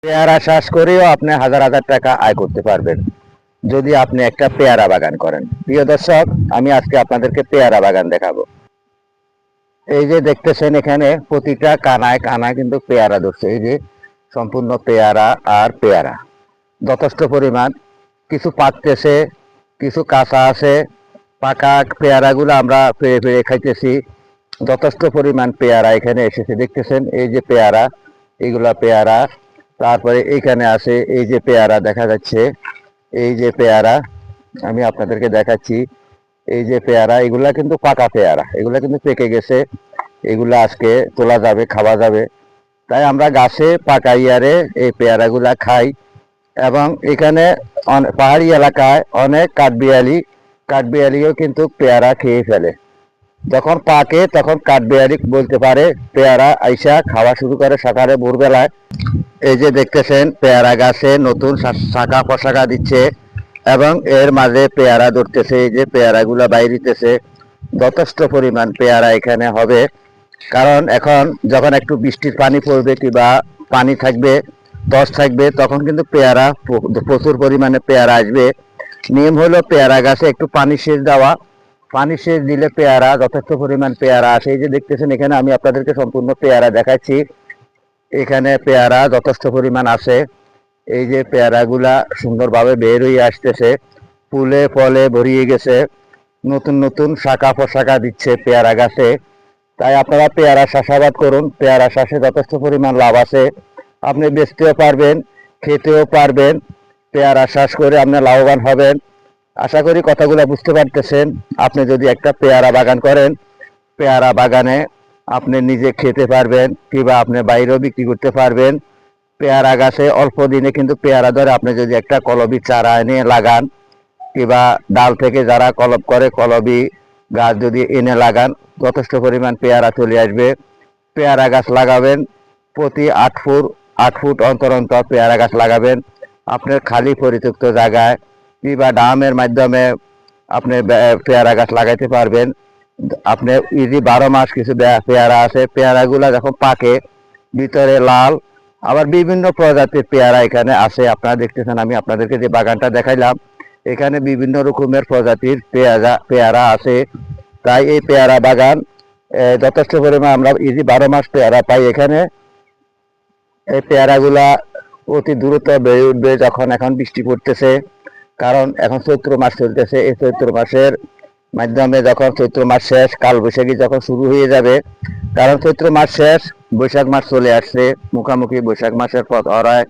পেয়ারা চাষ করেও আপনি হাজার হাজার টাকা আয় করতে পারবেন যদি আপনি একটা পেয়ারা বাগান করেন। প্রিয় দর্শক, আমি আজকে আপনাদেরকে পেয়ারা বাগান দেখাবো। এই যে দেখতেছেন এখানে প্রতিটা কানায় কানায় কিন্তু পেয়ারা ধরছে। এই যে সম্পূর্ণ পেয়ারা আর পেয়ারা যথেষ্ট পরিমাণ। কিছু পাকতেছে, কিছু কাঁচা আছে। পাকা পেয়ারাগুলো আমরা পেরে পেরে খাইতেছি। যথেষ্ট পরিমাণ পেয়ারা এখানে এসেছে, দেখতেছেন এই যে পেয়ারা, এইগুলা পেয়ারা। তারপরে এইখানে আছে এই যে পেয়ারা দেখা যাচ্ছে, এই যে পেয়ারা আমি আপনাদেরকে দেখাচ্ছি। এই যে পেয়ারা, এগুলা কিন্তু পাকা পেয়ারা, এগুলা কিন্তু পেকে গেছে। এগুলা আজকে তোলা যাবে, খাওয়া যাবে। তাই আমরা গাছে পাকাইয়ারে এই পেয়ারাগুলা খাই। এবং এখানে পাহাড়ি এলাকায় অনেক কাঠবিড়ালিও কিন্তু পেয়ারা খেয়ে ফেলে। যখন পাকে তখন কাঠবিড়ালি বলতে পারে পেয়ারা আইসা খাওয়া শুরু করে সকালে ভোরবেলায়। এই যে দেখতেছেন পেয়ারা গাছে নতুন শাখা প্রশাখা দিচ্ছে এবং এর মাঝে পেয়ারা ধরতেছে। এই যে পেয়ারাগুলা বাইরিতেছে, যথেষ্ট পরিমাণ পেয়ারা এখানে হবে। কারণ এখন যখন একটু বৃষ্টির পানি পড়বে কিংবা পানি থাকবে, দশ থাকবে, তখন কিন্তু পেয়ারা প্রচুর পরিমাণে পেয়ারা আসবে। নিয়ম হলো পেয়ারা গাছে একটু পানি সেচ দেওয়া। পানি সেচ দিলে পেয়ারা যথেষ্ট পরিমাণ পেয়ারা আসে। এই যে দেখতেছেন এখানে আমি আপনাদেরকে সম্পূর্ণ পেয়ারা দেখাচ্ছি। এখানে পেয়ারা যথেষ্ট পরিমাণ আছে। এই যে পেয়ারাগুলা সুন্দরভাবে বের হয়ে আসতেছে, ফুলে ফলে ভরিয়ে গেছে, নতুন নতুন শাখা প্রশাখা দিচ্ছে পেয়ারা গাছে। তাই আপনারা পেয়ারা চাষাবাদ করুন। পেয়ারা চাষে যথেষ্ট পরিমাণ লাভ আছে। আপনি বেচতেও পারবেন, খেতেও পারবেন। পেয়ারা চাষ করে আপনি লাভবান হবেন। আশা করি কথাগুলো বুঝতে পারতেছেন। আপনি যদি একটা পেয়ারা বাগান করেন, পেয়ারা বাগানে আপনি নিজে খেতে পারবেন কিংবা আপনি বাইরেও বিক্রি করতে পারবেন। পেয়ারা গাছে অল্প দিনে কিন্তু পেয়ারা ধরে। আপনি যদি একটা কলবি চারা এনে লাগান কিংবা ডাল থেকে যারা কলব করে কলবি গাছ যদি এনে লাগান, যথেষ্ট পরিমাণ পেয়ারা চলে আসবে। পেয়ারা গাছ লাগাবেন প্রতি 8 ফুট অন্তর অন্তর পেয়ারা গাছ লাগাবেন। আপনার খালি পরিত্যক্ত জায়গায় কিংবা ডামের মাধ্যমে আপনি পেয়ারা গাছ লাগাইতে পারবেন। আপনি ইজি 12 মাস কিছু পেয়ারা আছে, পেয়ারাগুলা যখন পাকে ভিতরে লাল। আবার বিভিন্ন প্রজাতির পেয়ারা এখানে আছে। আপনারা দেখতেছেন আমি আপনাদেরকে যে বাগানটা দেখাইলাম, এখানে বিভিন্ন রকমের প্রজাতির পেয়ারা আছে। তাই এই পেয়ারা বাগান যথেষ্ট পরিমাণ আমরা ইজি 12 মাস পেয়ারা পাই এখানে। এই পেয়ারাগুলা অতি দ্রুত বেড়ে উঠবে যখন এখন বৃষ্টি পড়তেছে। কারণ এখন চৈত্র মাস চলতেছে। এই চৈত্র মাসের মাধ্যমে যখন চৈত্র মাস শেষ, কাল বৈশাখী যখন শুরু হয়ে যাবে, কারণ চৈত্র মাস শেষ, বৈশাখ মাস চলে আসছে, মুখামুখি বৈশাখ মাসের পথ অরায়।